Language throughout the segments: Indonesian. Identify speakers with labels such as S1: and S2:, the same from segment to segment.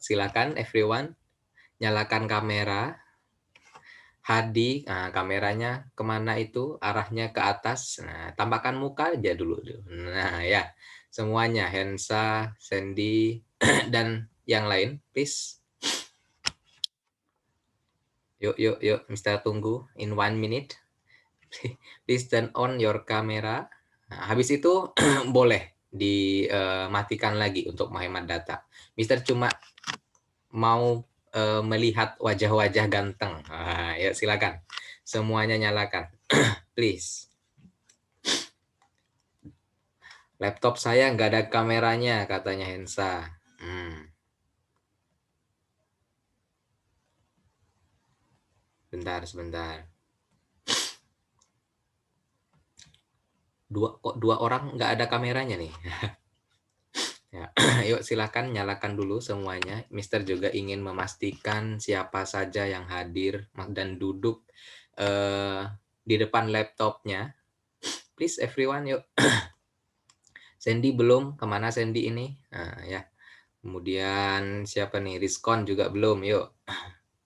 S1: silakan everyone, nyalakan kamera. Hadi, nah, kameranya kemana itu? Arahnya ke atas. Nah, tampakkan muka aja dulu. Nah, ya. Semuanya, Hensa, Sandy, dan yang lain, please. Yuk, yuk, yuk, Mister tunggu. In 1 minute. Please turn on your camera. Nah, habis itu boleh dimatikan lagi untuk menghemat data. Mister cuma mau melihat wajah-wajah ganteng. Nah, ya silakan. Semuanya nyalakan. Please. Laptop saya nggak ada kameranya, katanya Hensa. Bentar, sebentar. Kok dua orang nggak ada kameranya nih? Ya, yuk silakan nyalakan dulu semuanya. Mister juga ingin memastikan siapa saja yang hadir dan duduk di depan laptopnya. Please everyone, yuk. Sandy belum, kemana Sandy ini? Nah, ya. Kemudian siapa nih? Rizkon juga belum, yuk.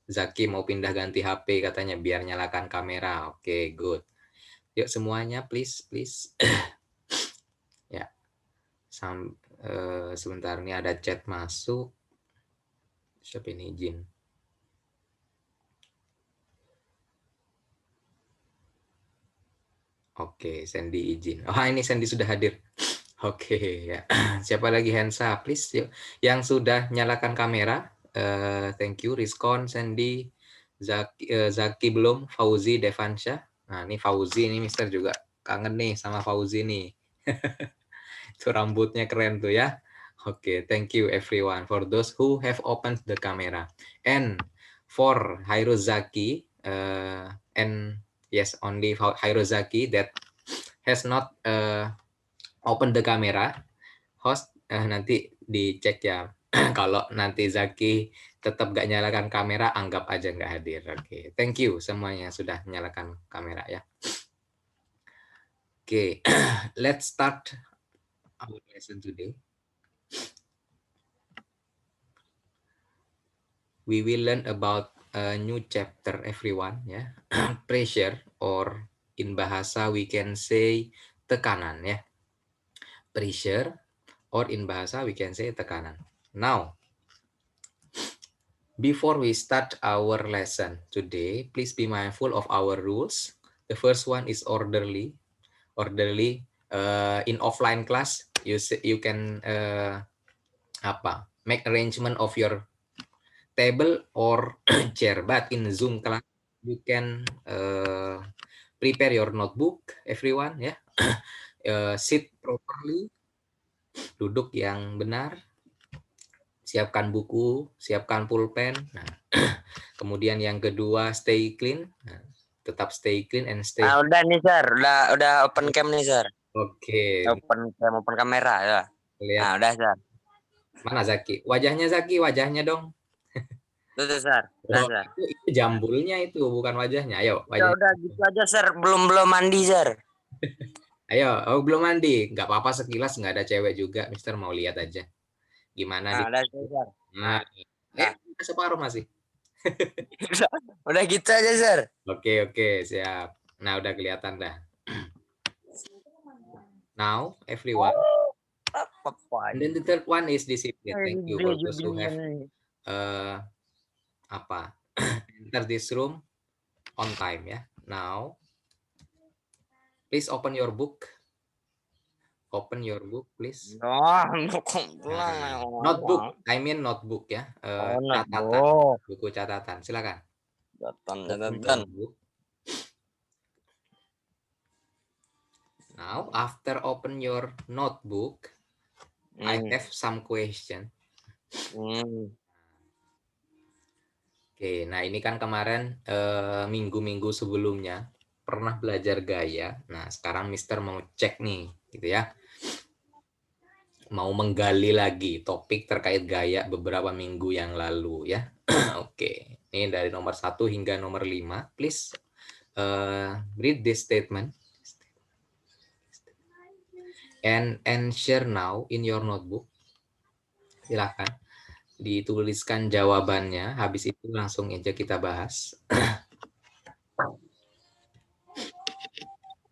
S1: Zaki mau pindah ganti HP katanya biar nyalakan kamera. Oke, good. Yuk semuanya, please, please. Ya. Sebentar nih ada chat masuk. Siapa ini izin? Oke, Sandy izin. Oh, ini Sandy sudah hadir. Oke, ya. Siapa lagi Hensa, please. Yuk. Yang sudah nyalakan kamera, thank you. Rizkon, Sandy, Zaki belum, Fauzi, Devansha. Nah, ini Fauzi, ini Mister juga kangen nih sama Fauzi nih. Itu rambutnya keren tuh ya. Oke, thank you everyone for those who have opened the camera. And for Hairozaki, and yes, only Hairozaki that has not open the camera, host nanti dicek ya. Kalau nanti Zaki tetap gak nyalakan kamera, anggap aja nggak hadir. Oke, thank you semuanya sudah nyalakan kamera ya. Oke, let's start our lesson today. We will learn about a new chapter, everyone. Ya, pressure, or in bahasa we can say tekanan ya. Pressure, or in bahasa we can say tekanan. Now, before we start our lesson today, please be mindful of our rules. The first one is orderly. Orderly in offline class, you can make arrangement of your table or chair, but in Zoom class you can prepare your notebook, everyone ya. Sit properly, duduk yang benar, siapkan buku, siapkan pulpen. Nah, kemudian yang kedua stay clean. Nah, tetap stay clean and stay.
S2: Udah nih Sir, udah open cam nih Sir.
S1: Oke.
S2: Open cam, open kamera ya.
S1: Lihat.
S2: Nah, udah Sir.
S1: Mana Zaki? Wajahnya Zaki, wajahnya dong.
S2: Itu Sir. Udah, Sir.
S1: Itu jambulnya itu, bukan wajahnya. Ayo,
S2: wajahnya. Udah gitu aja Sir, belum mandi Sir.
S1: Ayo, oh belum mandi. Nggak apa-apa sekilas, nggak ada cewek juga. Mister mau lihat aja. Gimana
S2: Nah, udah Sir.
S1: Nah, separuh masih.
S2: Udah gitu aja Sir.
S1: Oke, siap. Nah, udah kelihatan dah. Now, everyone. And then the third one is discipline. Thank you for those who have enter this room on time ya. Now, please open your book. Open your book, please. Notebook. I mean notebook ya. Catatan. Buku catatan. Silakan.
S2: Catatan.
S1: Now, after open your notebook, I have some question. Oke, nah ini kan kemarin minggu-minggu sebelumnya pernah belajar gaya. Nah, sekarang Mister mau cek nih, gitu ya. Mau menggali lagi topik terkait gaya beberapa minggu yang lalu ya. Oke, ini dari nomor 1 hingga nomor 5. Please read this statement and share now in your notebook. Silakan. dituliskan jawabannya, habis itu langsung aja kita bahas.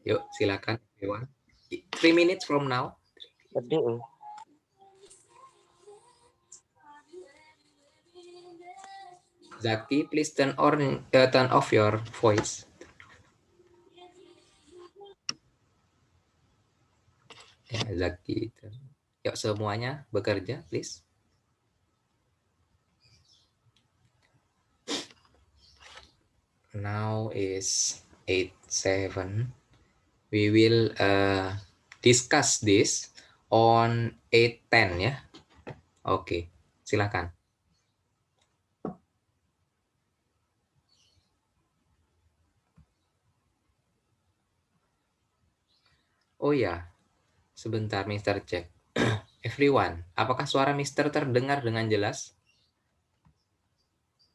S1: Yuk, silakan everyone. 3 minutes from now.
S2: Aduh.
S1: Zaki, please turn off your voice. Ya, Zaki. Yuk semuanya bekerja, please. Now is 8:07. We will discuss this on 8:10 ya. Oke, silakan. Oh ya, sebentar Mister cek. Everyone, apakah suara Mister terdengar dengan jelas?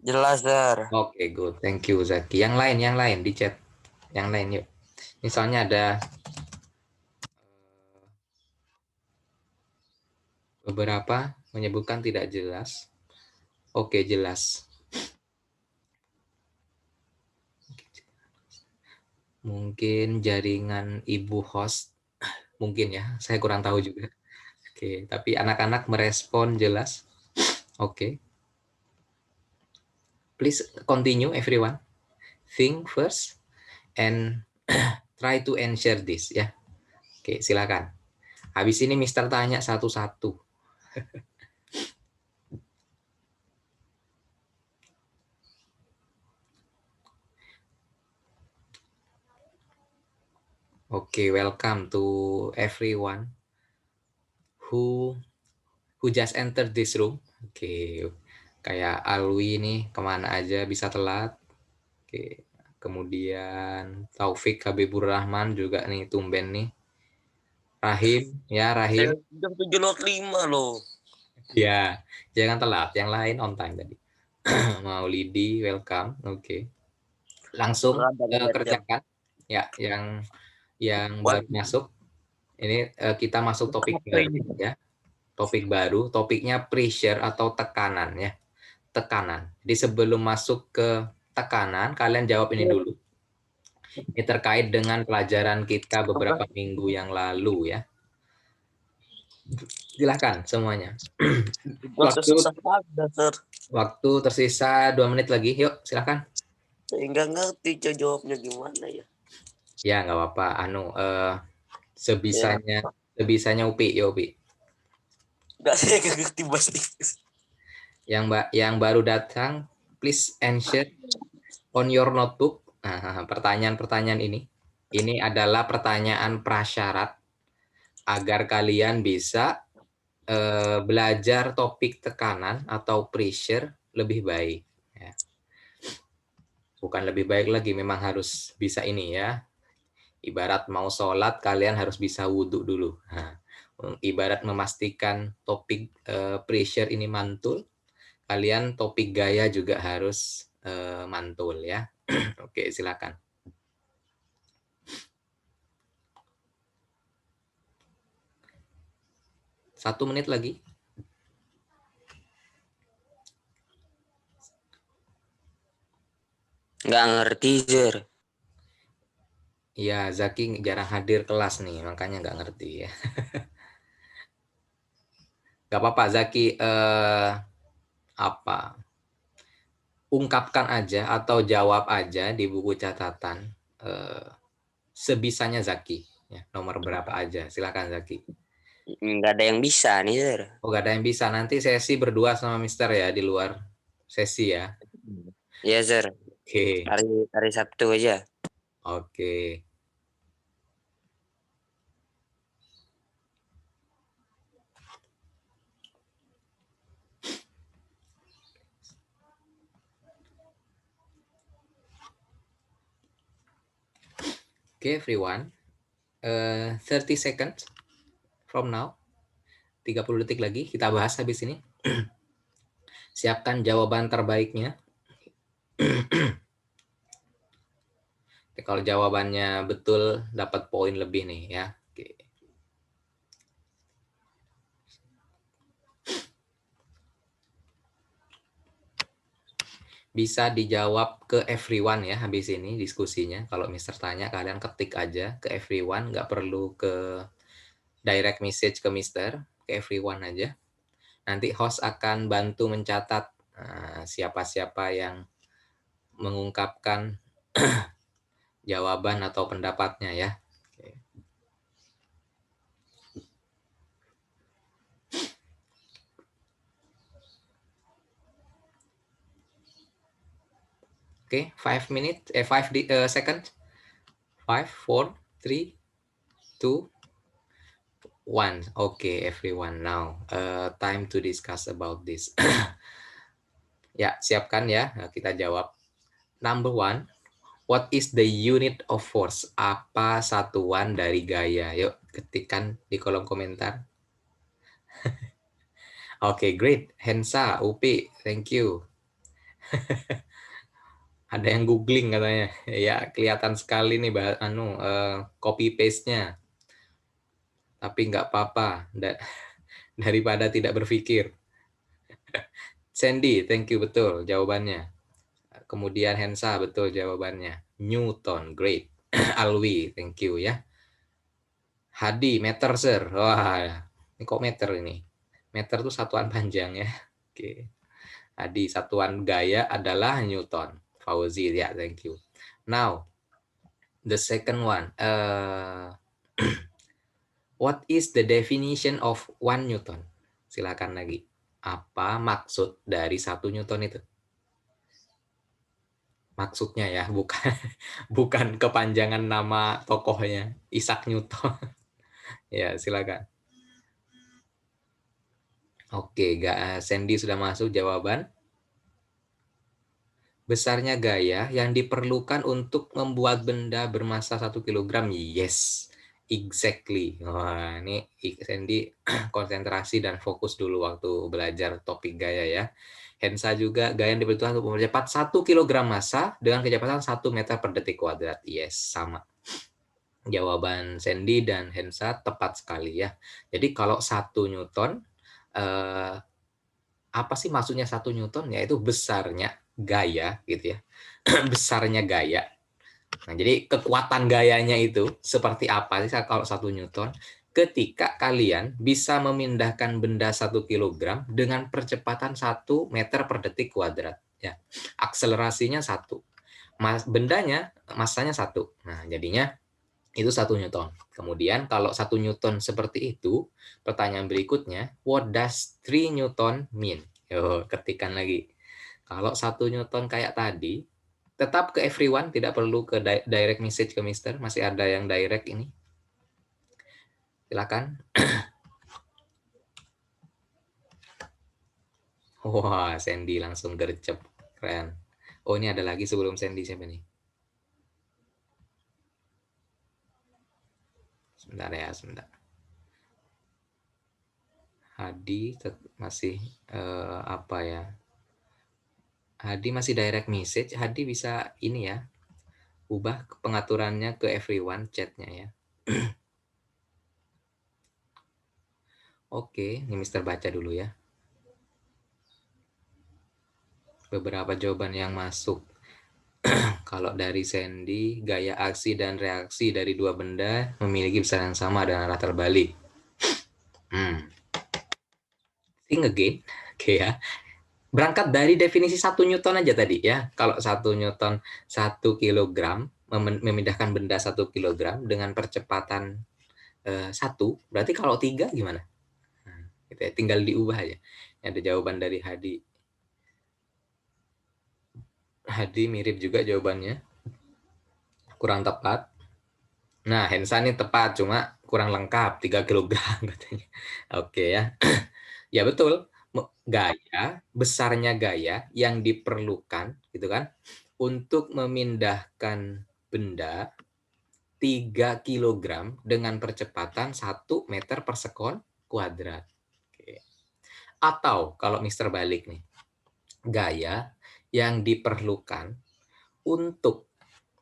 S2: Jelas, Sir.
S1: Oke, good. Thank you Zaki. Yang lain di chat. Yang lain yuk. Misalnya ada beberapa menyebutkan tidak jelas. Oke, jelas. Mungkin jaringan ibu host. Mungkin ya, saya kurang tahu juga. Oke, tapi anak-anak merespon jelas. Oke. Please continue everyone. Think first and try to answer this ya. Oke, silakan. Habis ini Mister tanya satu-satu. Oke, welcome to everyone who just entered this room. Oke, kayak Alwi nih kemana aja bisa telat. Oke, kemudian Taufik Habibur Rahman juga nih tumben nih. Rahim, ya Rahim.
S2: Jam 7.05 loh.
S1: Ya, jangan telat. Yang lain on time tadi. Maulidi, welcome. Oke. Langsung kerjakan. Ya, yang baru masuk. Ini kita masuk topik baru ya. Topik baru, topiknya pressure atau tekanan ya. Tekanan. Jadi sebelum masuk ke tekanan, kalian jawab ini dulu. Ini terkait dengan pelajaran kita beberapa minggu yang lalu ya. Silahkan semuanya. Waktu tersisa 2 menit lagi. Yuk, silahkan.
S2: Saya nggak ngerti jawabnya gimana ya.
S1: Ya, nggak apa-apa. Sebisanya Upi, ya Upi.
S2: Nggak, saya nggak ngerti bahasa Inggris.
S1: Yang baru datang, please answer on your notebook. Nah, pertanyaan-pertanyaan ini adalah pertanyaan prasyarat agar kalian bisa belajar topik tekanan atau pressure lebih baik. Ya. Bukan lebih baik lagi, memang harus bisa ini ya. Ibarat mau sholat, kalian harus bisa wudhu dulu. Nah, ibarat memastikan topik pressure ini mantul, kalian topik gaya juga harus mantul ya. Oke, silakan. Satu menit lagi.
S2: Nggak ngerti, Sir.
S1: Ya, Zaki jarang hadir kelas nih, makanya nggak ngerti ya. Nggak apa-apa, Zaki ungkapkan aja atau jawab aja di buku catatan sebisanya Zaki. Ya, nomor berapa aja, silakan Zaki.
S2: Nggak ada yang bisa nih, Sir.
S1: Oh, nggak ada yang bisa. Nanti sesi berdua sama Mister ya di luar sesi ya.
S2: Iya, Sir.
S1: Oke.
S2: Hari Sabtu aja.
S1: Oke. Oke, everyone. 30 seconds from now. 30 detik lagi kita bahas habis ini. Siapkan jawaban terbaiknya. Kalau jawabannya betul dapat poin lebih nih ya. Oke. Bisa dijawab ke everyone ya habis ini diskusinya. Kalau Mister tanya, kalian ketik aja ke everyone, nggak perlu ke direct message ke Mister, ke everyone aja. Nanti host akan bantu mencatat siapa-siapa yang mengungkapkan jawaban atau pendapatnya ya. Oke, 5 minutes, 5 seconds. 5, 4, 3, 2, 1. Okay, everyone. Now, time to discuss about this. Ya, siapkan ya. Kita jawab. Number 1, what is the unit of force? Apa satuan dari gaya? Yuk, ketikkan di kolom komentar. Oke, great. Hensa, Upi, thank you. Ada yang googling katanya. Ya, kelihatan sekali nih copy paste-nya. Tapi nggak apa-apa. Daripada tidak berpikir. Sandy, thank you, betul jawabannya. Kemudian Hensa, betul jawabannya. Newton, great. Alwi, thank you ya. Hadi, meter, sir. Wah, ini kok meter ini? Meter itu satuan panjang ya. Oke. Hadi, satuan gaya adalah Newton. Fauzi, ya, thank you. Now, the second one. What is the definition of 1 Newton? Silakan lagi. Apa maksud dari 1 Newton itu? Maksudnya ya, bukan kepanjangan nama tokohnya, Isaac Newton. Ya, silakan. Oke, Sandy sudah masuk jawaban. Besarnya gaya yang diperlukan untuk membuat benda bermassa 1 kg. Yes, exactly. Wah, ini Sandy konsentrasi dan fokus dulu waktu belajar topik gaya ya. Hensa juga gaya yang diperlukan untuk mempercepat 1 kg massa dengan kecepatan 1 meter per detik kuadrat. Yes, sama. Jawaban Sandy dan Hensa tepat sekali ya. Jadi kalau 1 Newton, apa sih maksudnya 1 Newton? Yaitu besarnya gaya gitu ya. Besarnya gaya. Nah, jadi kekuatan gayanya itu seperti apa sih kalau 1 Newton? Ketika kalian bisa memindahkan benda 1 kg dengan percepatan 1 meter per detik kuadrat. Ya. Akselerasinya 1. Bendanya, massanya 1. Nah, jadinya itu 1 Newton. Kemudian kalau 1 Newton seperti itu, pertanyaan berikutnya, what does 3 Newton mean? Yo, ketikan lagi. Kalau 1 Newton kayak tadi, tetap ke everyone, tidak perlu ke direct message ke Mister. Masih ada yang direct ini. Silakan. Wah, Sandy langsung gercep. Keren. Oh, ini ada lagi sebelum Sandy siapa nih? Sebentar ya, sebentar. Hadi masih apa ya? Hadi masih direct message. Hadi bisa ini ya, ubah pengaturannya ke everyone chatnya ya. Oke, ini Mister baca dulu ya. Beberapa jawaban yang masuk. Kalau dari Sandy, gaya aksi dan reaksi dari dua benda memiliki besar yang sama dengan arah terbalik. Think again. Oke ya. Berangkat dari definisi 1 Newton aja tadi ya. Kalau 1 Newton 1 kilogram, memindahkan benda 1 kilogram dengan percepatan 1, berarti kalau 3 gimana? Nah, gitu ya, tinggal diubah aja. Ini ada jawaban dari Hadi. Hadi mirip juga jawabannya. Kurang tepat. Nah, Hensa ini tepat, cuma kurang lengkap, 3 kilogram katanya. Oke ya. Ya betul, besarnya gaya yang diperlukan gitu kan untuk memindahkan benda 3 kilogram dengan percepatan 1 meter per sekon kuadrat. Oke. Atau kalau Mister balik nih, gaya yang diperlukan untuk,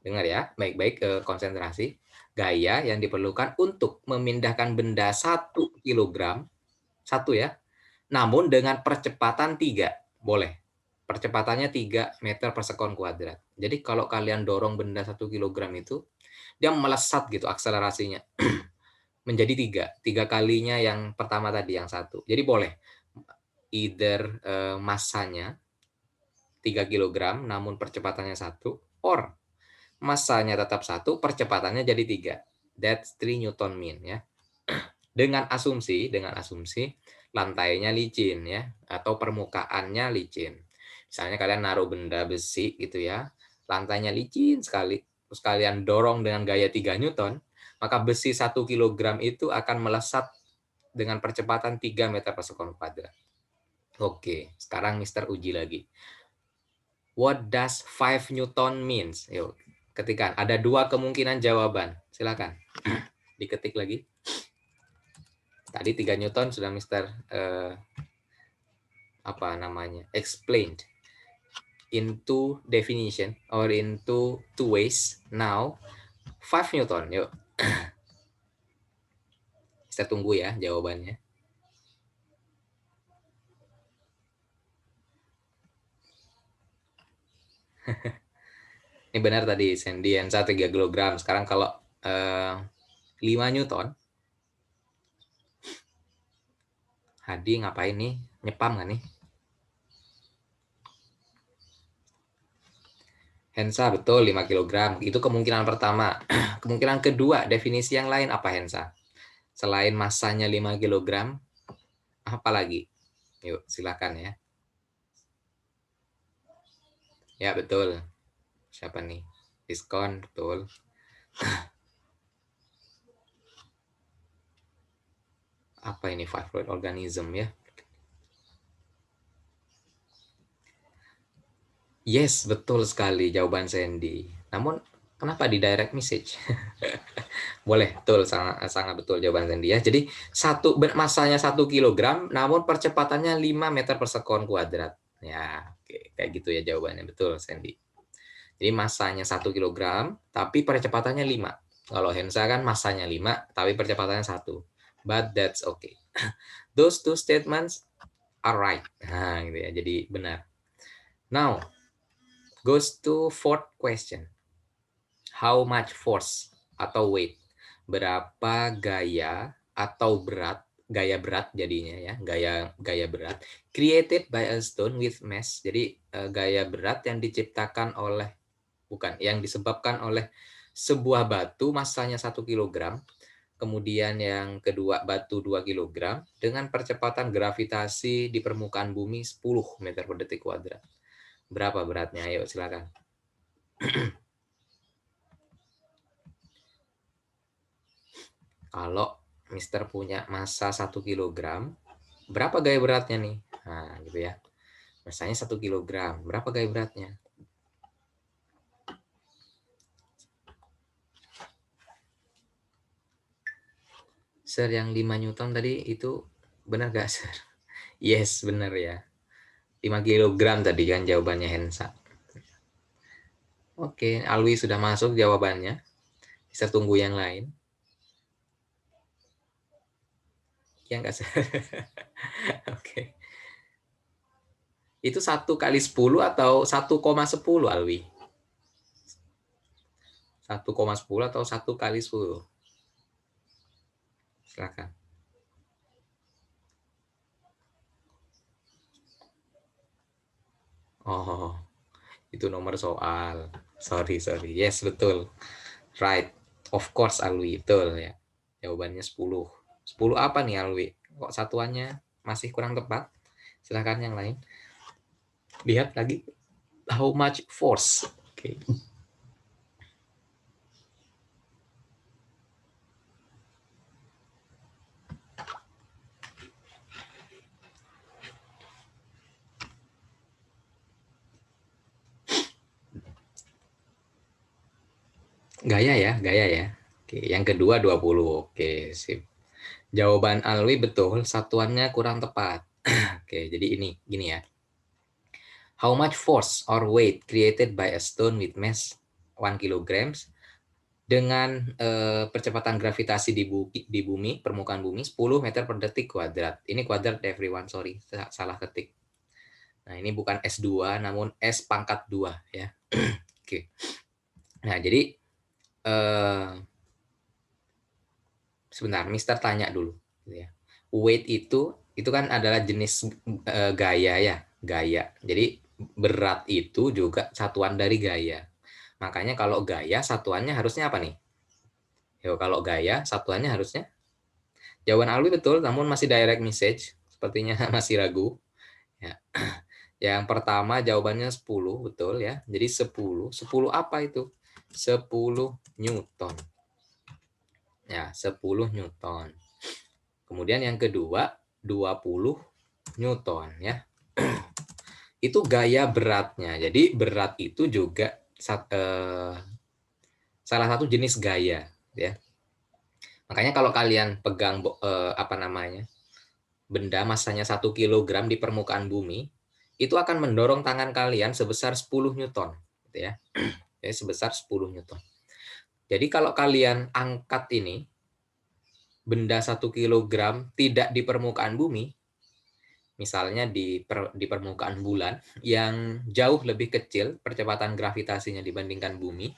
S1: dengar ya, baik-baik konsentrasi, gaya yang diperlukan untuk memindahkan benda 1 kilogram, 1 ya, namun dengan percepatan 3, boleh. percepatannya 3 meter per sekon kuadrat. Jadi kalau kalian dorong benda 1 kilogram itu, dia melesat gitu akselerasinya. Menjadi 3 kalinya yang pertama tadi, yang 1. Jadi boleh either massanya 3 kilogram namun percepatannya 1, or massanya tetap 1, percepatannya jadi 3. That's 3 Newton mean ya. Dengan asumsi lantainya licin ya, atau permukaannya licin. Misalnya kalian naruh benda besi gitu ya, lantainya licin sekali, terus kalian dorong dengan gaya 3 Newton, maka besi 1 kilogram itu akan melesat dengan percepatan 3 meter per sekon kuadrat. Oke, sekarang Mister uji lagi. What does 5 Newton means? Yuk, ketikkan. Ada 2 kemungkinan jawaban. Silakan. Diketik lagi. Tadi 3 Newton sudah Mister explained into definition or into 2 ways. Now 5 Newton. Yuk. Kita tunggu ya jawabannya. Ini benar tadi Sandy Ensa 3 kilogram. Sekarang kalau 5 Newton. Hadi ngapain nih? Nyepam nggak nih? Hensa betul 5 kilogram. Itu kemungkinan pertama. Kemungkinan kedua, definisi yang lain apa Hensa? Selain massanya 5 kilogram, apa lagi? Yuk, silakan ya. Ya, betul. Siapa nih? Diskon, betul. Apa ini fibroid organism ya? Yes, betul sekali jawaban Sandy. Namun, kenapa di direct message? Boleh, betul, sangat betul jawaban Sandy ya. Jadi, massanya 1 kilogram, namun percepatannya 5 meter per sekon kuadrat. Ya, oke, kayak gitu ya jawabannya. Betul, Sandy. Jadi, massanya 1 kilogram, tapi percepatannya 5. Kalau Hensa kan massanya 5, tapi percepatannya 1. But that's okay. Those two statements are right. Nah, gitu ya. Jadi, benar. Now, goes to fourth question. How much force atau weight? Berapa gaya atau berat, gaya berat jadinya ya, gaya berat created by a stone with mass. Jadi gaya berat yang diciptakan oleh yang disebabkan oleh sebuah batu massanya 1 kilogram. Kemudian yang kedua batu 2 kilogram dengan percepatan gravitasi di permukaan bumi 10 meter per detik kuadrat. Berapa beratnya? Ayo silakan. Kalau Mister punya massa 1 kilogram, berapa gaya beratnya nih? Nah, gitu ya. Massanya 1 kilogram, berapa gaya beratnya? Sir, yang 5 Newton tadi itu benar gak, Sir? Yes, benar ya. 5 kilogram tadi kan jawabannya Hensa. Oke, Alwi sudah masuk jawabannya. Bisa tunggu yang lain. Ya enggak, Sir? Oke. Itu 1 kali 10 atau 1,10 Alwi? 1,10 atau 1 kali 10? Silakan. Oh, itu nomor soal. Sorry. Yes, betul. Right. Of course, Alwi. Betul ya. Jawabannya 10. 10 apa nih, Alwi? Kok satuannya masih kurang tepat? Silahkan yang lain. Lihat lagi. How much force? Oke. Gaya ya. Oke, yang kedua 20. Oke, sip. Jawaban Alwi betul, satuannya kurang tepat. Oke, jadi gini ya. How much force or weight created by a stone with mass 1 kilograms dengan percepatan gravitasi di bumi, permukaan bumi 10 meter per detik kuadrat. Ini kuadrat everyone, sorry, salah ketik. Nah, ini bukan S2, namun S pangkat 2 ya. Oke. Nah, jadi sebentar, Mister tanya dulu. Gitu ya. Weight itu kan adalah jenis gaya ya, gaya. Jadi berat itu juga satuan dari gaya. Makanya kalau gaya satuannya harusnya apa nih? Yo, kalau gaya satuannya harusnya jawaban Alwi betul, namun masih direct message. Sepertinya masih ragu. Ya. Yang pertama jawabannya 10, betul ya. Jadi 10. 10 apa itu? 10 Newton. Ya, 10 Newton. Kemudian yang kedua 20 Newton ya. Itu gaya beratnya. Jadi berat itu juga salah satu jenis gaya ya. Makanya kalau kalian pegang apa namanya? Benda masanya 1 kilogram di permukaan bumi, itu akan mendorong tangan kalian sebesar 10 Newton gitu ya. Ya, sebesar 10 Newton. Jadi kalau kalian angkat ini benda 1 kilogram tidak di permukaan bumi, misalnya di permukaan bulan yang jauh lebih kecil percepatan gravitasinya dibandingkan bumi,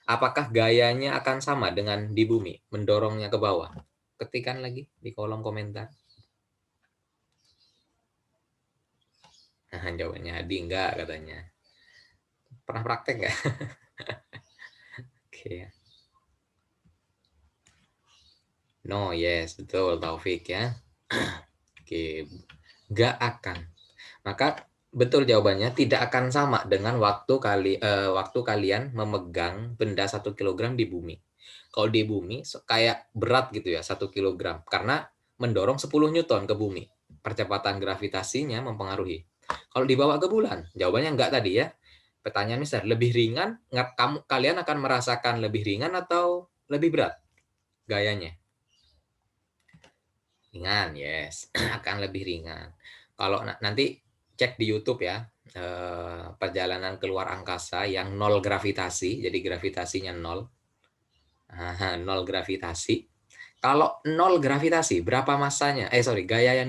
S1: apakah gayanya akan sama dengan di bumi, mendorongnya ke bawah? Ketikkan lagi di kolom komentar. Nah, jawabannya Hadi enggak katanya. Pernah praktek nggak? Oke. No, yes, betul Taufik ya. Oke, nggak akan. Maka betul jawabannya tidak akan sama dengan waktu kalian memegang benda 1 kilogram di bumi. Kalau di bumi kayak berat gitu ya 1 kilogram karena mendorong 10 Newton ke bumi. Percepatan gravitasinya mempengaruhi. Kalau dibawa ke bulan, jawabannya enggak tadi ya. Pertanyaan misal lebih ringan, kalian akan merasakan lebih ringan atau lebih berat gayanya? Ringan, yes. Akan lebih ringan. Kalau nanti cek di YouTube ya, perjalanan keluar angkasa yang nol gravitasi, jadi gravitasinya nol. Nol gravitasi. Kalau nol gravitasi, berapa masanya? Gaya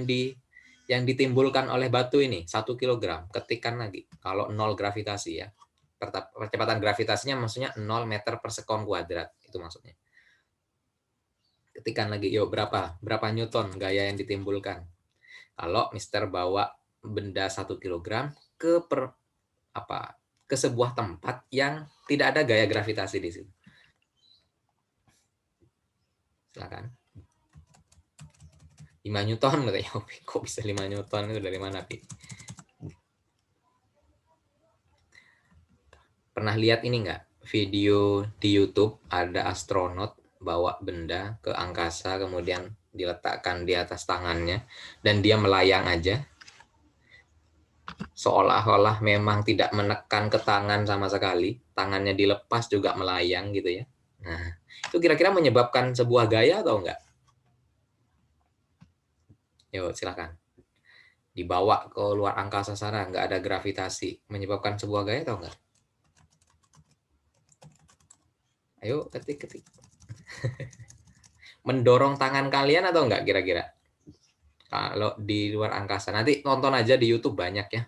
S1: yang ditimbulkan oleh batu ini 1 kilogram. Ketikkan lagi. Kalau nol gravitasi ya, percepatan gravitasinya maksudnya 0 meter per sekon kuadrat. Itu maksudnya. Ketikkan lagi, yuk berapa Newton gaya yang ditimbulkan? Kalau Mister bawa benda 1 kilogram ke sebuah tempat yang tidak ada gaya gravitasi di situ. Silakan. 5 Newton katanya. Kok bisa 5 Newton itu dari mana, Pi? Pernah lihat ini enggak? Video di YouTube ada astronot bawa benda ke angkasa kemudian diletakkan di atas tangannya dan dia melayang aja. Seolah-olah memang tidak menekan ke tangan sama sekali, tangannya dilepas juga melayang gitu ya. Nah, itu kira-kira menyebabkan sebuah gaya atau enggak? Yuk, silakan. Dibawa ke luar angkasa sana, enggak ada gravitasi, menyebabkan sebuah gaya atau enggak? Ayo, ketik. Mendorong tangan kalian atau enggak kira-kira? Kalau di luar angkasa. Nanti nonton aja di YouTube banyak ya.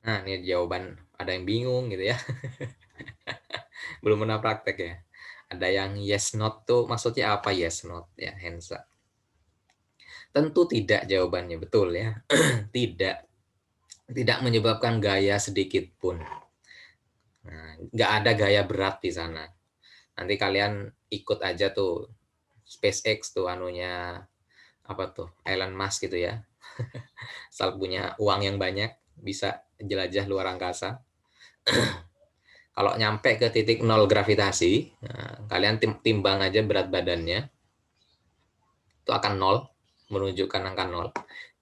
S1: Nah, ini jawaban. Ada yang bingung gitu ya. Belum pernah praktek ya. Ada yang yes not tuh maksudnya apa yes not ya, hands up. Tentu tidak jawabannya, betul ya. Tidak menyebabkan gaya sedikit pun. Nah, nggak ada gaya berat di sana. Nanti kalian ikut aja tuh SpaceX tuh anunya apa tuh Elon Musk gitu ya. Asal punya uang yang banyak bisa jelajah luar angkasa. Kalau nyampe ke titik nol gravitasi, nah, kalian timbang aja berat badannya, itu akan nol, menunjukkan angka nol.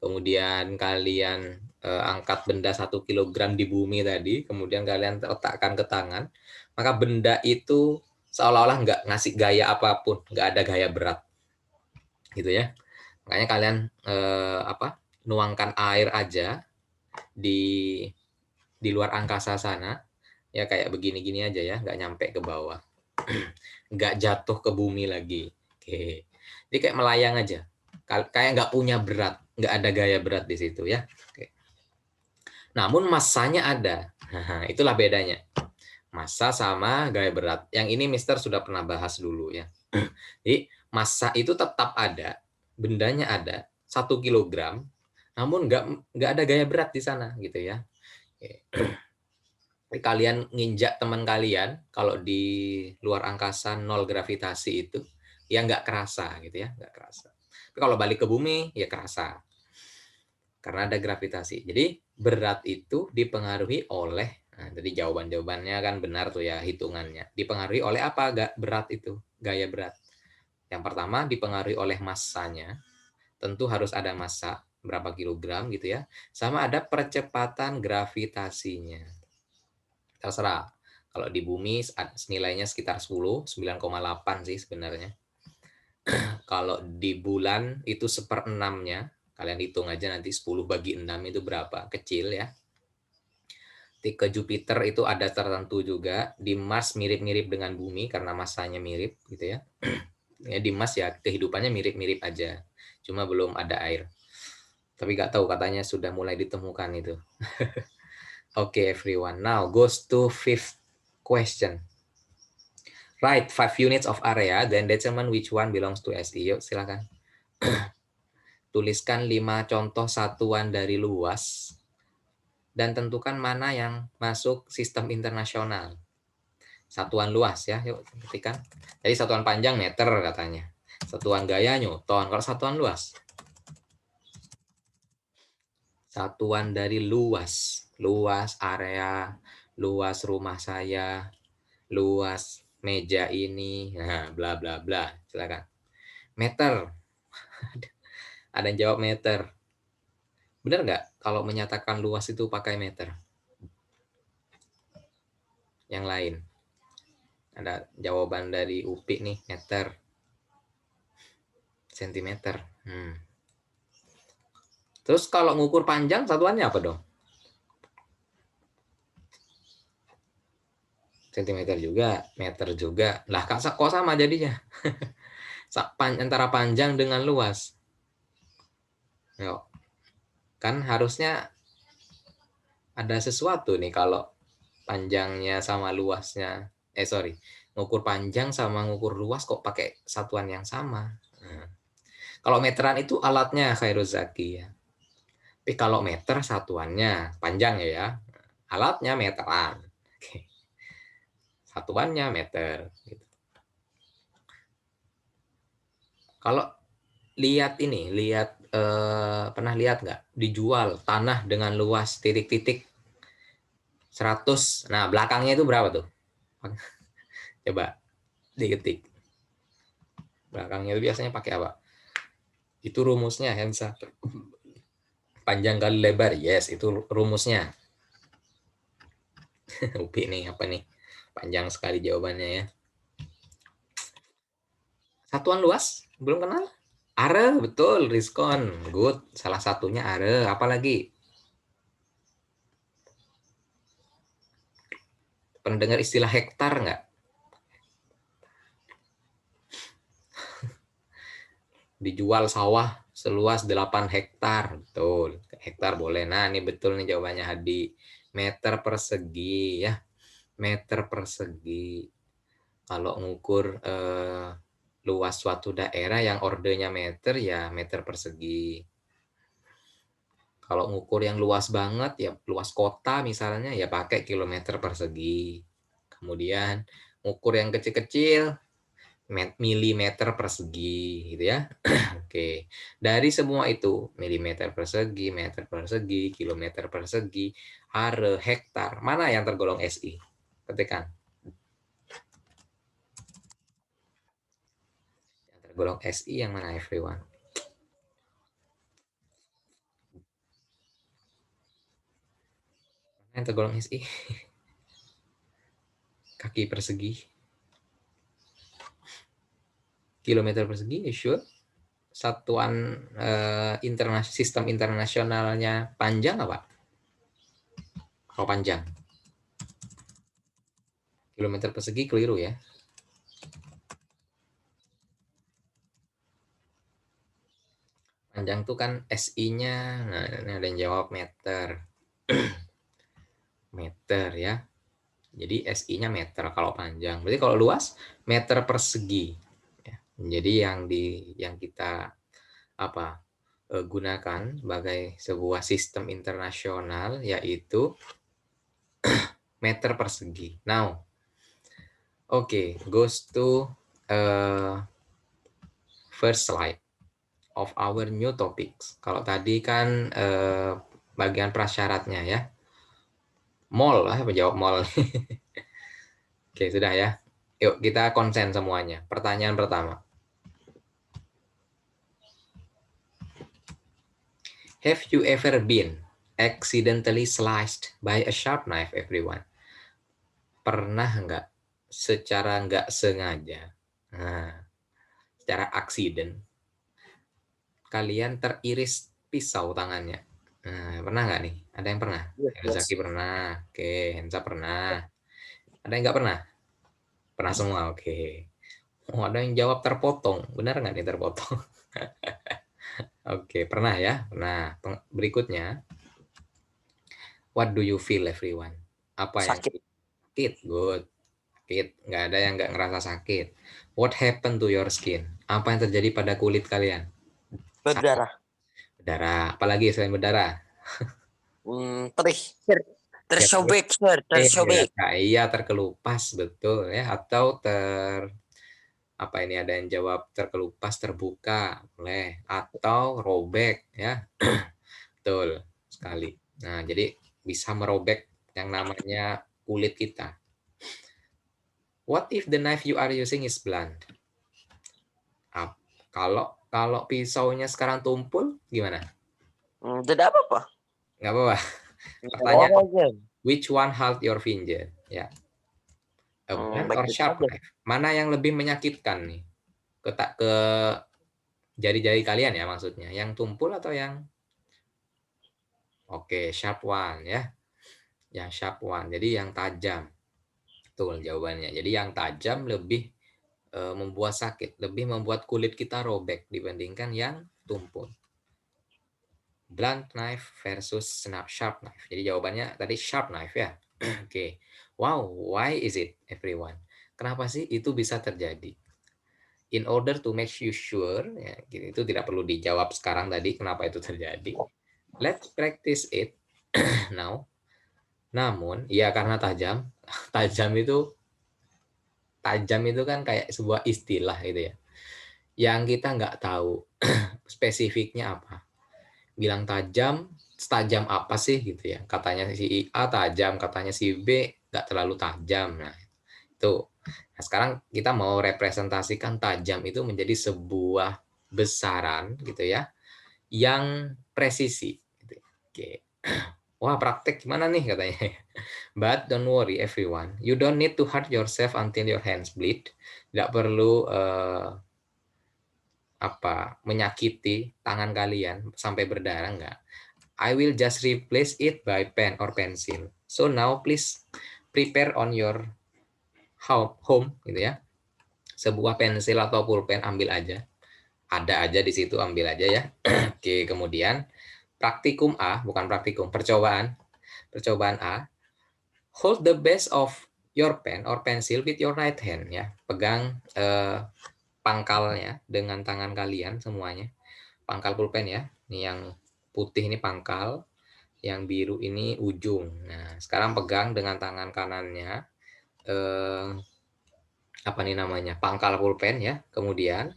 S1: Kemudian kalian angkat benda 1 kilogram di bumi tadi, kemudian kalian letakkan ke tangan, maka benda itu seolah-olah nggak ngasih gaya apapun, nggak ada gaya berat, gitu ya. Makanya kalian nuangkan air aja di luar angkasa sana, ya kayak begini-gini aja ya, nggak nyampe ke bawah, nggak jatuh ke bumi lagi. Oke, jadi kayak melayang aja. kayak nggak punya berat, nggak ada gaya berat di situ ya. Oke. Namun massanya ada. Nah, itulah bedanya. Massa sama gaya berat. Yang ini Mister sudah pernah bahas dulu ya. Jadi massa itu tetap ada, bendanya ada 1 kilogram, namun nggak ada gaya berat di sana gitu ya. Kalian nginjak teman kalian kalau di luar angkasa nol gravitasi itu ya nggak kerasa gitu ya, nggak kerasa. Tapi kalau balik ke bumi ya kerasa karena ada gravitasi. Jadi berat itu dipengaruhi oleh, nah, jadi jawabannya kan benar tuh ya hitungannya. Dipengaruhi oleh apa? Berat itu, gaya berat. Yang pertama dipengaruhi oleh massanya, tentu harus ada massa berapa kilogram gitu ya, sama ada percepatan gravitasinya. Terserah. Kalau di bumi nilainya sekitar 10, 9,8 sih sebenarnya. Kalau di bulan itu 1/6-nya, kalian hitung aja nanti 10 bagi 6 itu berapa, kecil ya. Ke Jupiter itu ada tertentu juga, di Mars mirip-mirip dengan bumi karena massanya mirip gitu ya. Ya di Mars ya kehidupannya mirip-mirip aja, cuma belum ada air. Tapi nggak tahu katanya sudah mulai ditemukan itu. Oke, everyone, now goes to fifth question. Write 5 units of area, then determine which one belongs to SI. Yuk, silakan. Tuliskan 5 contoh satuan dari luas dan tentukan mana yang masuk sistem internasional. Satuan luas ya, yuk ketikkan. Jadi satuan panjang meter katanya. Satuan gaya Newton. Kalau satuan luas? Satuan dari luas. Luas area, luas rumah saya, luas meja ini, nah, bla bla bla. Silakan. Meter. Ada yang jawab meter. Benar nggak kalau menyatakan luas itu pakai meter? Yang lain. Ada jawaban dari UPI nih, meter. Sentimeter. Terus kalau ngukur panjang satuannya apa dong? Sentimeter juga, meter juga. Lah kok sama jadinya? Antara panjang dengan luas. Yuk. Kan harusnya ada sesuatu nih kalau panjangnya sama luasnya. Sorry. Ngukur panjang sama ngukur luas kok pakai satuan yang sama. Kalau meteran itu alatnya Khairuzaki ya. Tapi kalau meter satuannya panjang ya. Alatnya meteran. Satuannya meter. Gitu. Kalau lihat ini, pernah lihat nggak dijual tanah dengan luas titik-titik 100. Nah, belakangnya itu berapa tuh? Coba diketik. Belakangnya itu biasanya pakai apa? Itu rumusnya, Hensa. Panjang kali lebar, yes, itu rumusnya. Upi nih, apa nih? Panjang sekali jawabannya ya. Satuan luas, belum kenal? Are, betul, Rizkon. Good, salah satunya are. Apa lagi? Pernah dengar istilah hektar nggak? Dijual sawah seluas 8 hektar. Betul, hektar boleh. Nah, ini betul nih jawabannya Hadi. Meter persegi ya. Meter persegi. Kalau ngukur luas suatu daerah yang ordenya meter ya meter persegi. Kalau ngukur yang luas banget ya luas kota misalnya ya pakai kilometer persegi. Kemudian ngukur yang kecil-kecil milimeter persegi gitu ya. Oke. Dari semua itu milimeter persegi, meter persegi, kilometer persegi, are, hektar, mana yang tergolong SI? Ketikkan. Yang tergolong SI yang mana everyone? Yang tergolong SI? Kaki persegi. Kilometer persegi, you sure? Satuan sistem internasionalnya panjang apa? Kalau panjang. Kilometer persegi keliru ya. Panjang tuh kan SI-nya. Nah, ini ada yang jawab meter. Meter ya. Jadi SI-nya meter kalau panjang. Berarti kalau luas meter persegi. Ya. Jadi yang kita gunakan sebagai sebuah sistem internasional yaitu meter persegi. Now, goes to first slide of our new topics. Kalau tadi kan bagian prasyaratnya ya. Mol lah, menjawab mol. Oke, sudah ya. Yuk kita konsen semuanya. Pertanyaan pertama. Have you ever been accidentally sliced by a sharp knife, everyone? Pernah nggak secara nggak sengaja, secara aksiden, kalian teriris pisau tangannya? Pernah nggak nih? Ada yang pernah? Zaki pernah. Oke, Hensa pernah. Ada yang nggak pernah? Pernah semua, oke. Oh, ada yang jawab terpotong. Benar nggak nih terpotong? Oke, pernah ya. Nah, berikutnya. What do you feel, everyone? Apa yang
S2: Sakit.
S1: sakit? Good. Sakit. Nggak ada yang nggak ngerasa sakit. What happened to your skin? Apa yang terjadi pada kulit kalian?
S2: Berdarah.
S1: Berdarah. Apalagi selain berdarah?
S2: Perih. Tersobek, sir. Tersobek.
S1: Iya, terkelupas, betul ya. Atau apa ini ada yang jawab terkelupas, terbuka, boleh. Atau robek ya. Betul sekali. Nah, jadi bisa merobek yang namanya kulit kita. What if the knife you are using is blunt? Kalau pisaunya sekarang tumpul, gimana?
S2: Tidak apa-apa.
S1: Nggak apa-apa. Pertanyaan, which one hurt your finger? Ya. A blunt or sharp knife? Mana yang lebih menyakitkan nih? Ke jari-jari kalian ya maksudnya. Yang tumpul atau yang... Oke, sharp one ya. Yang sharp one. Jadi yang tajam. Betul jawabannya. Jadi yang tajam lebih membuat sakit, lebih membuat kulit kita robek dibandingkan yang tumpul. Blunt knife versus sharp knife. Jadi jawabannya tadi sharp knife ya. Oke. Wow, why is it, everyone? Kenapa sih itu bisa terjadi? In order to make you sure, ya, itu tidak perlu dijawab sekarang tadi kenapa itu terjadi. Let's practice it now. Namun, ya karena tajam, tajam itu kan kayak sebuah istilah gitu ya. Yang kita nggak tahu spesifiknya apa. Bilang tajam, setajam apa sih gitu ya. Katanya si A tajam, katanya si B nggak terlalu tajam. Nah, itu. Nah, sekarang kita mau representasikan tajam itu menjadi sebuah besaran gitu ya, yang presisi. Gitu. Oke. Wah, praktek gimana nih katanya. But don't worry everyone, you don't need to hurt yourself until your hands bleed. Tidak perlu menyakiti tangan kalian sampai berdarah, enggak. I will just replace it by pen or pencil. So now please prepare on your home gitu ya. Sebuah pensil atau pulpen ambil aja. Ada aja di situ, ambil aja ya. Oke, kemudian praktikum A, bukan praktikum, percobaan. Percobaan A. Hold the base of your pen or pencil with your right hand ya. Pegang pangkalnya dengan tangan kalian semuanya. Pangkal pulpen ya. Ini yang putih ini pangkal, yang biru ini ujung. Nah, sekarang pegang dengan tangan kanannya apa nih namanya? Pangkal pulpen ya. Kemudian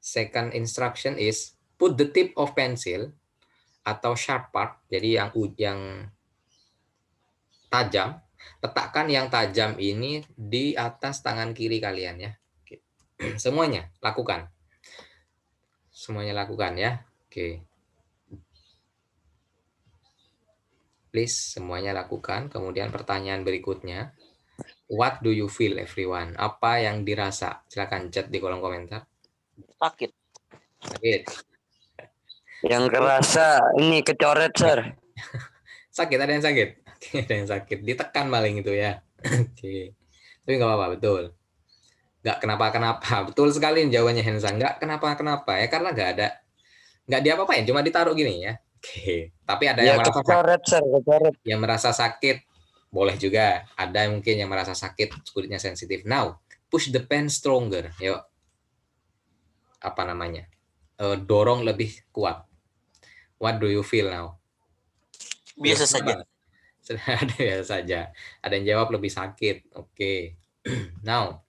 S1: second instruction is put the tip of pencil atau sharp part, jadi yang tajam, letakkan yang tajam ini di atas tangan kiri kalian ya. Oke. Semuanya lakukan. Semuanya lakukan ya. Oke. Please semuanya lakukan. Kemudian pertanyaan berikutnya. What do you feel, everyone? Apa yang dirasa? Silakan chat di kolom komentar.
S2: Sakit.
S1: Sakit.
S2: Yang kerasa ini kecoret, sir.
S1: Sakit, ada yang sakit? Oke, ada yang sakit. Ditekan paling itu ya. Oke. Tapi nggak apa-apa, betul. Nggak kenapa-kenapa. Betul sekali jawabannya Hensa. Nggak kenapa-kenapa ya, karena nggak ada Nggak diapa-apain, cuma ditaruh gini ya. Oke. Tapi ada
S2: Ya
S1: yang merasa sakit.
S2: kecoret, Sir, kecoret.
S1: Yang merasa sakit boleh juga. Ada mungkin yang merasa sakit, kulitnya sensitif. Now, push the pen stronger. Yuk, apa namanya? Dorong lebih kuat. What do you feel now?
S2: Biasa saja.
S1: Ada biasa saja. Ada yang jawab lebih sakit. Oke. Now,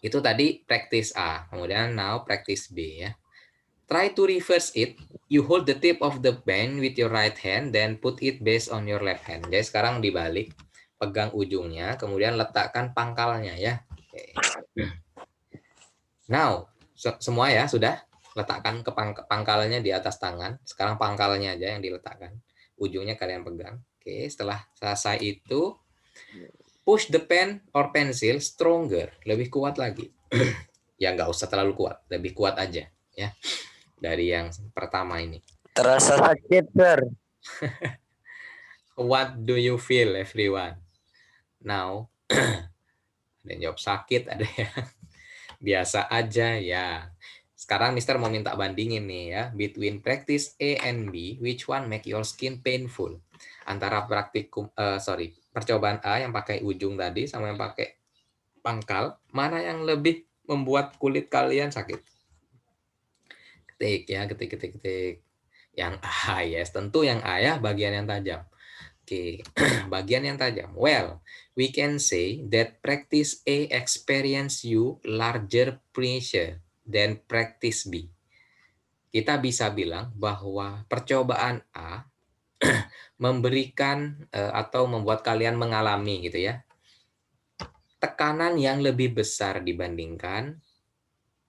S1: itu tadi practice A. Kemudian now practice B ya. Try to reverse it. You hold the tip of the pen with your right hand, then put it based on your left hand. Jadi sekarang dibalik, pegang ujungnya, kemudian letakkan pangkalnya ya. Oke. Now, semua ya sudah letakkan ke pangkalnya di atas tangan. Sekarang pangkalnya aja yang diletakkan. Ujungnya kalian pegang. Oke, setelah selesai itu, push the pen or pencil stronger, lebih kuat lagi. Ya nggak usah terlalu kuat, lebih kuat aja ya. Dari yang pertama ini.
S2: Terasa sakit, Sir.
S1: What do you feel, everyone? Now, ada yang jawab sakit, ada yang biasa aja ya. Sekarang Mister mau minta bandingin nih ya, between practice A and B, which one make your skin painful? Antara percobaan A yang pakai ujung tadi sama yang pakai pangkal, mana yang lebih membuat kulit kalian sakit? Ketik ya, ketik. Yang A, yes, tentu yang A ya, bagian yang tajam. Oke, bagian yang tajam. Well, we can say that practice A experience you larger pressure than practice B. Kita bisa bilang bahwa percobaan A memberikan atau membuat kalian mengalami gitu ya, tekanan yang lebih besar dibandingkan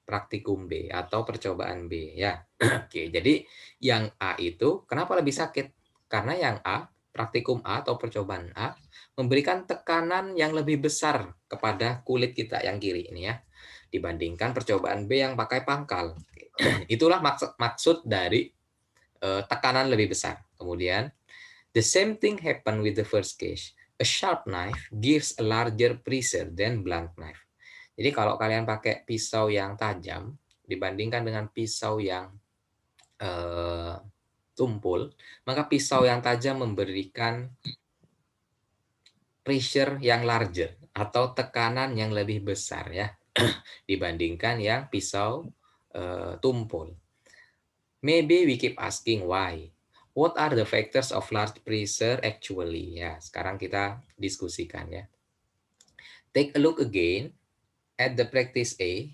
S1: praktikum B atau percobaan B ya. Oke, jadi yang A itu kenapa lebih sakit? Karena yang A, praktikum A atau percobaan A memberikan tekanan yang lebih besar kepada kulit kita yang kiri ini ya dibandingkan percobaan B yang pakai pangkal. Itulah maksud dari tekanan lebih besar. Kemudian the same thing happen with the first case. A sharp knife gives a larger pressure than blunt knife. Jadi kalau kalian pakai pisau yang tajam dibandingkan dengan pisau yang tumpul, maka pisau yang tajam memberikan pressure yang larger atau tekanan yang lebih besar ya dibandingkan yang pisau tumpul. Maybe we keep asking why. What are the factors of large pressure actually? Ya, sekarang kita diskusikan ya. Take a look again at the practice A.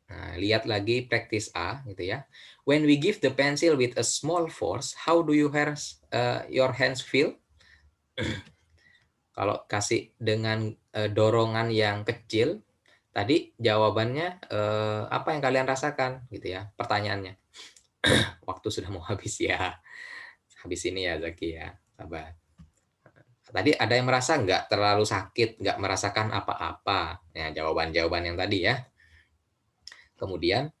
S1: Nah, lihat lagi practice A gitu ya. When we give the pencil with a small force, how do your hands feel? Kalau kasih dengan dorongan yang kecil, tadi jawabannya apa yang kalian rasakan gitu ya? Pertanyaannya. Waktu sudah mau habis ya. Habis ini ya Zaki ya. Sabar. Tadi ada yang merasa nggak terlalu sakit, nggak merasakan apa-apa. Ya, jawaban-jawaban yang tadi ya. Kemudian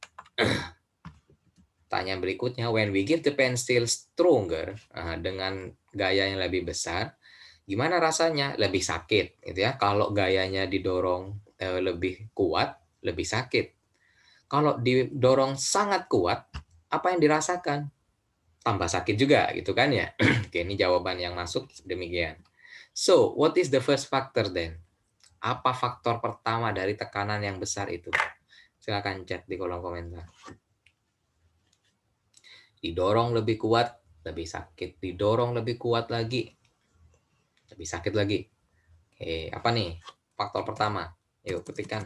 S1: tanya berikutnya, when we give the pencil stronger, dengan gaya yang lebih besar, gimana rasanya? Lebih sakit, gitu ya. Kalau gayanya didorong lebih kuat, lebih sakit. Kalau didorong sangat kuat, apa yang dirasakan? Tambah sakit juga, gitu kan ya. Oke, ini jawaban yang masuk demikian. So, what is the first factor then? Apa faktor pertama dari tekanan yang besar itu? Silakan chat di kolom komentar. Didorong lebih kuat, lebih sakit. Didorong lebih kuat lagi, lebih sakit lagi. Oke, apa nih faktor pertama? Yuk ketikkan.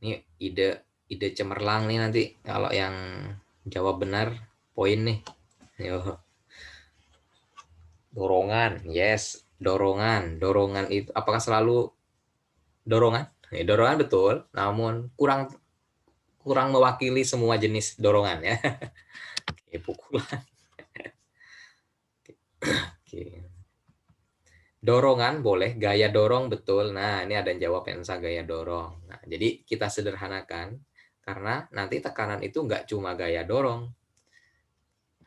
S1: Ini ide cemerlang nih nanti kalau yang jawab benar poin nih. Yuk. Dorongan, yes, dorongan. Dorongan itu apakah selalu dorongan? Dorongan betul, namun kurang mewakili semua jenis dorongan ya. Oke, pukulan. Oke. Dorongan boleh, gaya dorong betul. Nah, ini ada yang jawab Ensa gaya dorong. Nah, jadi kita sederhanakan karena nanti tekanan itu nggak cuma gaya dorong.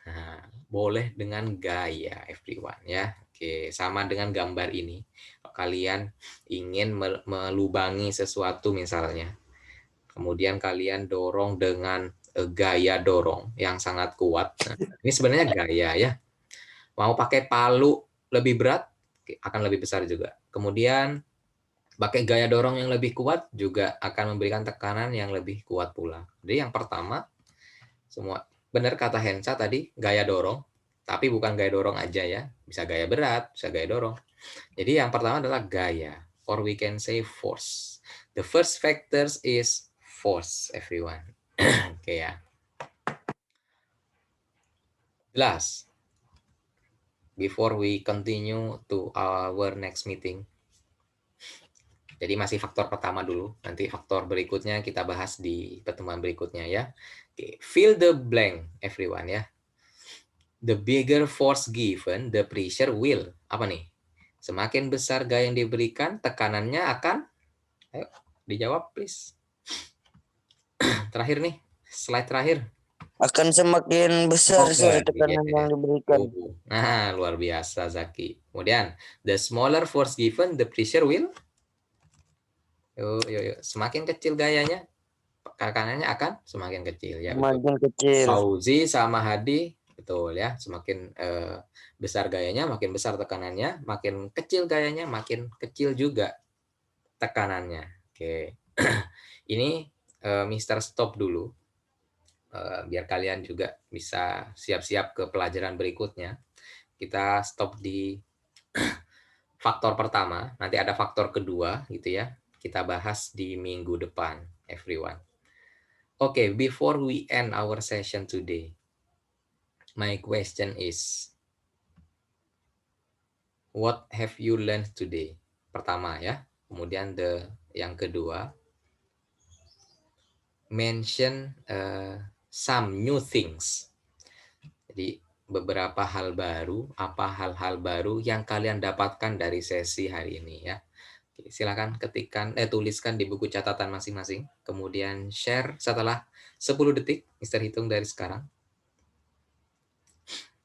S1: Nah, boleh dengan gaya everyone ya. Oke, sama dengan gambar ini. Kalau kalian ingin melubangi sesuatu misalnya, kemudian kalian dorong dengan gaya dorong yang sangat kuat. Nah, ini sebenarnya gaya ya. Mau pakai palu lebih berat akan lebih besar juga. Kemudian pakai gaya dorong yang lebih kuat juga akan memberikan tekanan yang lebih kuat pula. Jadi yang pertama, semua benar kata Hensa tadi, gaya dorong, tapi bukan gaya dorong aja ya. Bisa gaya berat, bisa gaya dorong. Jadi yang pertama adalah gaya, or we can say force. The first factors is force, everyone. Oke ya. Jelas. Before we continue to our next meeting. Jadi masih faktor pertama dulu. Nanti faktor berikutnya kita bahas di pertemuan berikutnya ya. Oke, fill the blank, everyone ya. The bigger force given, the pressure will. Apa nih? Semakin besar gaya yang diberikan, tekanannya akan. Ayo, dijawab please. Terakhir nih, slide terakhir.
S2: Akan semakin besar tekanan yang diberikan.
S1: Nah, luar biasa Zaki. Kemudian, the smaller force given, the pressure will. Yuk. Semakin kecil gayanya, tekanannya akan semakin kecil ya.
S2: Semakin kecil.
S1: Fauzi sama Hadi, betul ya. Semakin besar gayanya, makin besar tekanannya. Makin kecil gayanya, makin kecil juga tekanannya. Oke. Ini Mister Stop dulu. Biar kalian juga bisa siap-siap ke pelajaran berikutnya. Kita stop di faktor pertama, nanti ada faktor kedua gitu ya. Kita bahas di minggu depan, everyone. Okay, before we end our session today, my question is, what have you learned today? Pertama ya, kemudian yang kedua, mention some new things. Jadi beberapa hal baru, apa hal-hal baru yang kalian dapatkan dari sesi hari ini ya. Oke, silakan tuliskan di buku catatan masing-masing, kemudian share setelah 10 detik, Mister hitung dari sekarang.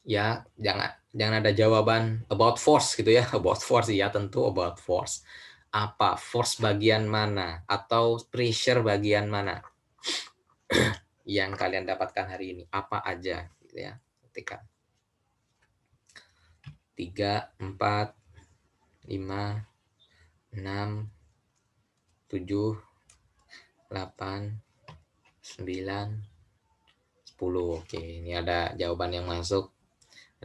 S1: Ya, jangan ada jawaban about force gitu ya, about force ya tentu about force. Apa force bagian mana atau pressure bagian mana yang kalian dapatkan hari ini? Apa aja gitu ya. Ketika 3, 4, 5, 6, 7, 8, 9, 10. Oke, ini ada jawaban yang masuk.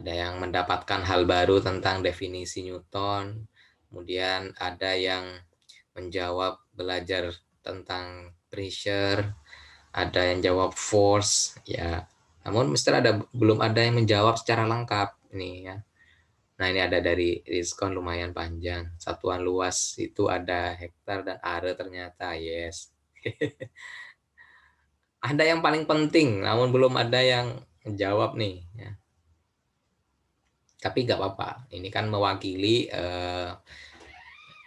S1: Ada yang mendapatkan hal baru tentang definisi Newton. Kemudian ada yang menjawab belajar tentang pressure. Ada yang jawab force. Ya, namun belum ada yang menjawab secara lengkap. Ini ya. Nah, ini ada dari Rizkon lumayan panjang. Satuan luas itu ada hektar dan are ternyata. Yes. Ada yang paling penting, namun belum ada yang menjawab nih. Ya. Tapi nggak apa-apa. Ini kan mewakili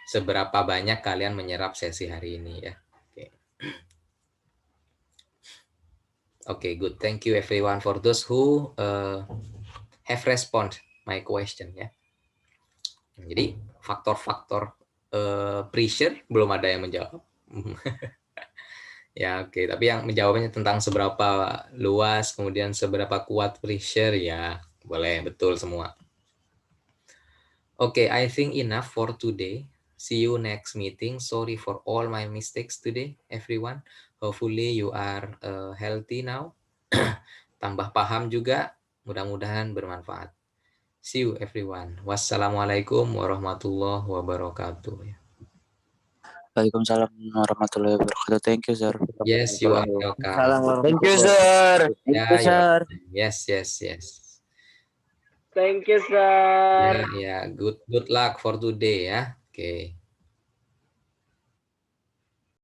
S1: seberapa banyak kalian menyerap sesi hari ini ya. Oke, good. Thank you everyone for those who have respond my question ya. Jadi faktor-faktor pressure belum ada yang menjawab. Ya oke, tapi yang menjawabnya tentang seberapa luas, kemudian seberapa kuat pressure ya boleh, betul semua. Oke, I think enough for today. See you next meeting. Sorry for all my mistakes today, everyone. Hopefully you are healthy now. Tambah paham juga, mudah-mudahan bermanfaat. See you everyone. Wassalamualaikum warahmatullahi wabarakatuh.
S3: Waalaikumsalam warahmatullahi wabarakatuh. Thank you, sir.
S1: Yes, you are welcome.
S2: Thank you, sir.
S1: Ya, yes.
S4: Thank you, sir.
S1: Ya, good luck for today ya. Oke.